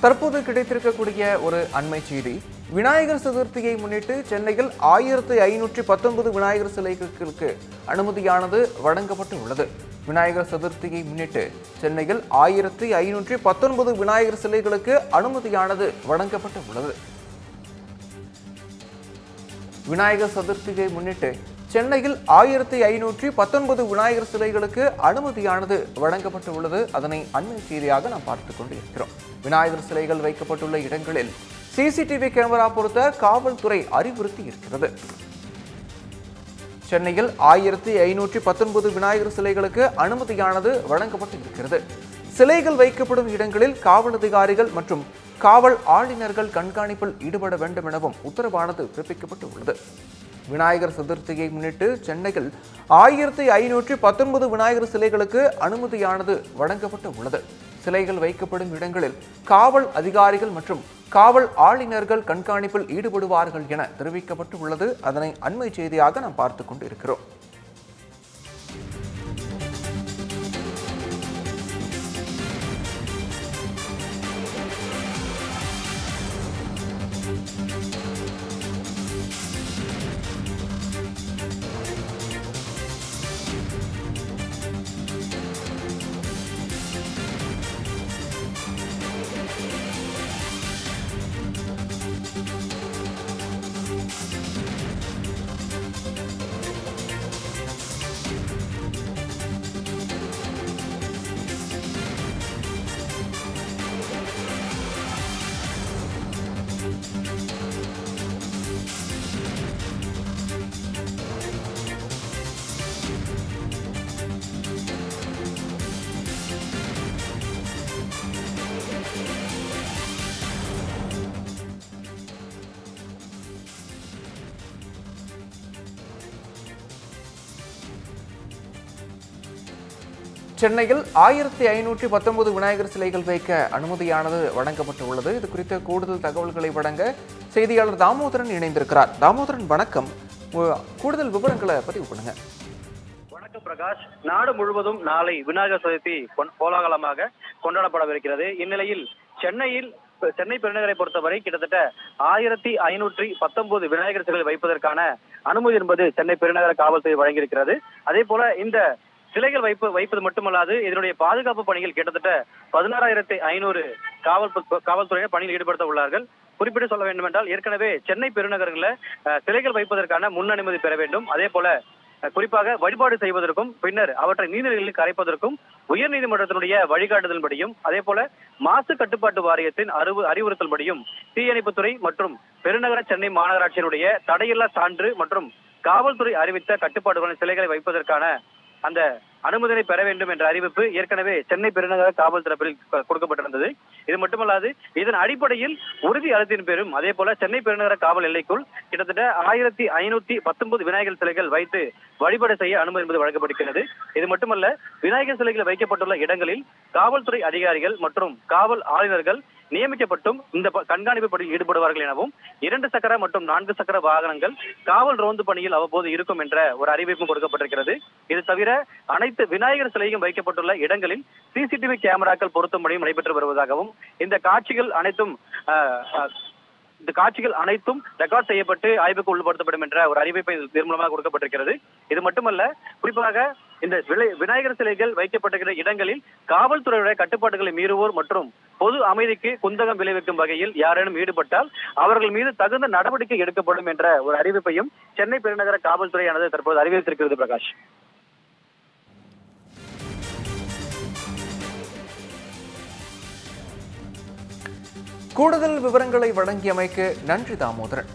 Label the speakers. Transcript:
Speaker 1: தற்போது கிடைத்திருக்கக்கூடிய ஒரு அண்மை செய்தி, விநாயகர் சதுர்த்தியை முன்னிட்டு சென்னையில் 1519 விநாயகர் சிலைகளுக்கு அனுமதியானது வழங்கப்பட்டு உள்ளது. விநாயகர் சதுர்த்தியை முன்னிட்டு சென்னையில் 1519 விநாயகர் சிலைகளுக்கு அனுமதியானது வழங்கப்பட்டு உள்ளது. விநாயகர் சதுர்த்தியை முன்னிட்டு சென்னையில் 1519 விநாயகர் சிலைகளுக்கு அனுமதியானது வழங்கப்பட்டு உள்ளது. அதனை அண்மை செய்தியாக நாம் பார்த்துக் கொண்டு இருக்கிறோம். விநாயகர் சிலைகள் வைக்கப்பட்டுள்ள இடங்களில் சிசிடிவி கேமரா பொருத்த காவல்துறை அறிவுறுத்தி இருக்கிறது. சென்னையில் 1519 விநாயகர் சிலைகளுக்கு அனுமதியானது வழங்கப்பட்டு இருக்கிறது. சிலைகள் வைக்கப்படும் இடங்களில் காவல் அதிகாரிகள் மற்றும் காவல் ஆளுநர்கள் கண்காணிப்பில் ஈடுபட வேண்டும் எனவும் உத்தரவானது பிறப்பிக்கப்பட்டு உள்ளது. விநாயகர் சதுர்த்தியை முன்னிட்டு சென்னையில் 1519 விநாயகர் சிலைகளுக்கு அனுமதியானது வழங்கப்பட்டு உள்ளது. சிலைகள் வைக்கப்படும் இடங்களில் காவல் அதிகாரிகள் மற்றும் காவல் ஆளுநர்கள் கண்காணிப்பில் ஈடுபடுவார்கள் என தெரிவிக்கப்பட்டு உள்ளது. அதனை அண்மை செய்தியாக நாம் பார்த்துக் கொண்டு இருக்கிறோம். சென்னையில் 1519 விநாயகர் சிலைகள் வைக்க அனுமதியானது வழங்கப்பட்டுள்ளது. இது குறித்த கூடுதல் தகவல்களை வழங்க செய்தியாளர் தாமோதரன் இணைந்திருக்கிறார். தாமோதரன், வணக்கம். கூடுதல் விவரங்களை பதிவு பண்ணுங்க.
Speaker 2: வணக்கம் பிரகாஷ். நாடு முழுவதும் நாளை விநாயகர் சதுர்த்தி கோலாகலமாக கொண்டாடப்படவிருக்கிறது. இந்நிலையில் சென்னை பெருநகரை பொறுத்தவரை கிட்டத்தட்ட 1519 விநாயகர் சிலைகள் வைப்பதற்கான அனுமதி என்பது சென்னை பெருநகர காவல்துறை வழங்கியிருக்கிறது. அதே போல இந்த சிலைகள் வைப்பது மட்டுமல்லாது இதனுடைய பாதுகாப்பு பணிகள் கிட்டத்தட்ட 16,500 காவல்துறையினர் பணியில் ஈடுபடுத்த உள்ளார்கள். குறிப்பிட்டு சொல்ல வேண்டும் என்றால், ஏற்கனவே சென்னை பெருநகரங்களில் சிலைகள் வைப்பதற்கான முன் அனுமதி பெற வேண்டும். அதே போல குறிப்பாக வழிபாடு செய்வதற்கும் பின்னர் அவற்றை நீர்நிலைகளில் கரைப்பதற்கும் உயர்நீதிமன்றத்தினுடைய வழிகாட்டுதல்படியும் அதே போல மாசு கட்டுப்பாட்டு வாரியத்தின் அறிவுறுத்தல்படியும் தீயணைப்புத்துறை மற்றும் பெருநகர சென்னை மாநகராட்சியினுடைய தடையில்லா சான்று மற்றும் காவல்துறை அறிவித்த கட்டுப்பாடுகளின் சிலைகளை வைப்பதற்கான அந்த அனுமதியை பெற வேண்டும் என்ற அறிவிப்பு ஏற்கனவே சென்னை பெருநகர காவல் தரப்பில் கொடுக்கப்பட்டிருந்தது. இது மட்டுமல்லாது இதன் அடிப்படையில் உறுதி அழுத்தின் பேரும் அதே போல சென்னை பெருநகர காவல் எல்லைக்குள் கிட்டத்தட்ட 1519 விநாயகர் சிலைகள் வைத்து வழிபாடு செய்ய அனுமதி என்பது வழங்கப்படுகிறது. இது மட்டுமல்ல, விநாயகர் சிலைகள் வைக்கப்பட்டுள்ள இடங்களில் காவல்துறை அதிகாரிகள் மற்றும் காவல் ஆளுநர்கள் நியமிக்கப்பட்டும் இந்த கண்காணிப்பு பணியில் ஈடுபடுவார்கள் எனவும் 2 சக்கர மற்றும் 4 சக்கர வாகனங்கள் காவல் ரோந்து பணியில் அவ்வப்போது இருக்கும் என்ற ஒரு அறிவிப்பும் கொடுக்கப்பட்டிருக்கிறது. இது தவிர அனைத்து விநாயகர் சிலையும் வைக்கப்பட்டுள்ள இடங்களில் சிசிடிவி கேமராக்கள் பொருத்தும் பணியும் நடைபெற்று வருவதாகவும் இந்த காட்சிகள் அனைத்தும் ரெக்கார்ட் செய்யப்பட்டு ஆய்வுக்கு உட்படுத்தப்படும் என்ற ஒரு அறிவிப்பை இதன் மூலமாக கொடுக்கப்பட்டிருக்கிறது. இது மட்டுமல்ல, குறிப்பாக இந்த விநாயகர் சிலைகள் வைக்கப்பட்டிருக்கிற இடங்களில் காவல்துறையுடைய கட்டுப்பாடுகளை மீறுவோர் மற்றும் பொது அமைதிக்கு குந்தகம் விளைவிக்கும் வகையில் யாரேனும் ஈடுபட்டால் அவர்கள் மீது தகுந்த நடவடிக்கை எடுக்கப்படும் என்ற ஒரு அறிவிப்பையும் சென்னை பெருநகர காவல்துறையானது தற்போது அறிவித்திருக்கிறது. பிரகாஷ்,
Speaker 1: கூடுதல் விவரங்களை வழங்கியமைக்கு நன்றி தாமோதரன்.